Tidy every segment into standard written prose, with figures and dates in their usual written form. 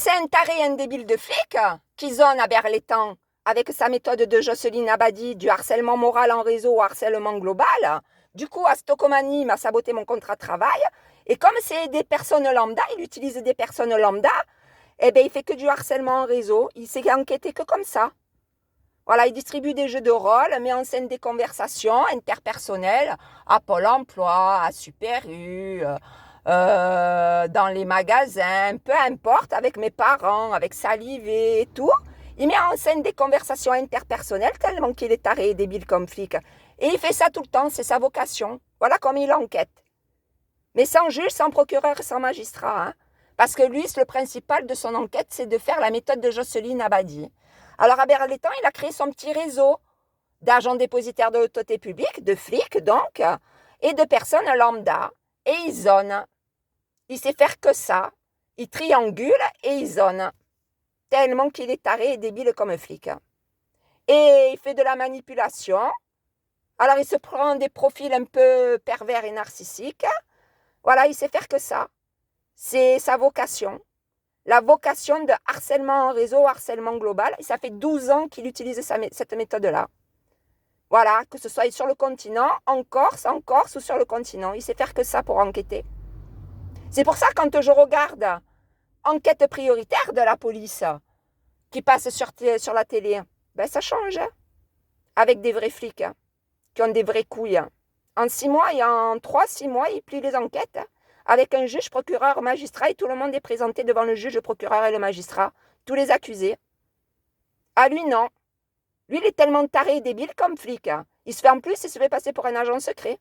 c'est un taré, un débile de flic qui zone à Berlétan avec sa méthode de Jocelyne Abadi du harcèlement moral en réseau au harcèlement global. Du coup, à Stocomanie m'a saboté mon contrat de travail. Et comme c'est des personnes lambda, il utilise des personnes lambda, eh bien, il fait que du harcèlement en réseau. Il s'est enquêté que comme ça. Voilà, il distribue des jeux de rôle, met en scène des conversations interpersonnelles à Pôle emploi, à Super U, dans les magasins, peu importe, avec mes parents, avec Salivé et tout. Il met en scène des conversations interpersonnelles tellement qu'il est taré et débile comme flic. Et il fait ça tout le temps, c'est sa vocation. Voilà comme il enquête. Mais sans juge, sans procureur, sans magistrat. Hein. Parce que lui, le principal de son enquête, c'est de faire la méthode de Jocelyne Abadi. Alors à Berlétan, il a créé son petit réseau d'agents dépositaires de l'autorité publique, de flics donc, et de personnes lambda. Et il zone. Il sait faire que ça. Il triangule et il zone. Tellement qu'il est taré et débile comme un flic. Et il fait de la manipulation. Alors il se prend des profils un peu pervers et narcissiques. Voilà, il sait faire que ça. C'est sa vocation. La vocation de harcèlement en réseau, harcèlement global. Et ça fait 12 ans qu'il utilise cette méthode-là. Voilà, que ce soit sur le continent, en Corse ou sur le continent. Il sait faire que ça pour enquêter. C'est pour ça quand je regarde enquête prioritaire de la police qui passe sur la télé, ben ça change. Avec des vrais flics qui ont des vraies couilles. En 6 mois et en 3-6 mois, ils plient les enquêtes avec un juge, procureur, magistrat et tout le monde est présenté devant le juge, le procureur et le magistrat. Tous les accusés. À lui, non. Lui, il est tellement taré et débile comme flic. Il se fait en plus, il se fait passer pour un agent secret.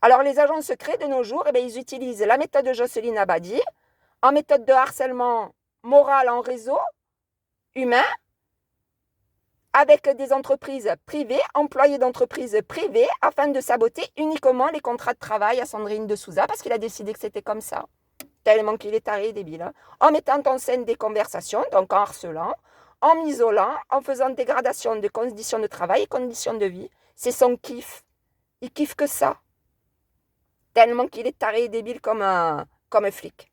Alors, les agents secrets de nos jours, eh bien, ils utilisent la méthode de Jocelyne Abadi en méthode de harcèlement moral en réseau humain avec des entreprises privées, employés d'entreprises privées, afin de saboter uniquement les contrats de travail à Sandrine de Souza, parce qu'il a décidé que c'était comme ça. Tellement qu'il est taré et débile. Hein. En mettant en scène des conversations, donc en harcelant, en m'isolant, en faisant dégradation de conditions de travail et conditions de vie. C'est son kiff. Il kiffe que ça. Tellement qu'il est taré et débile comme un flic.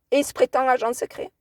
Et il se prétend agent secret.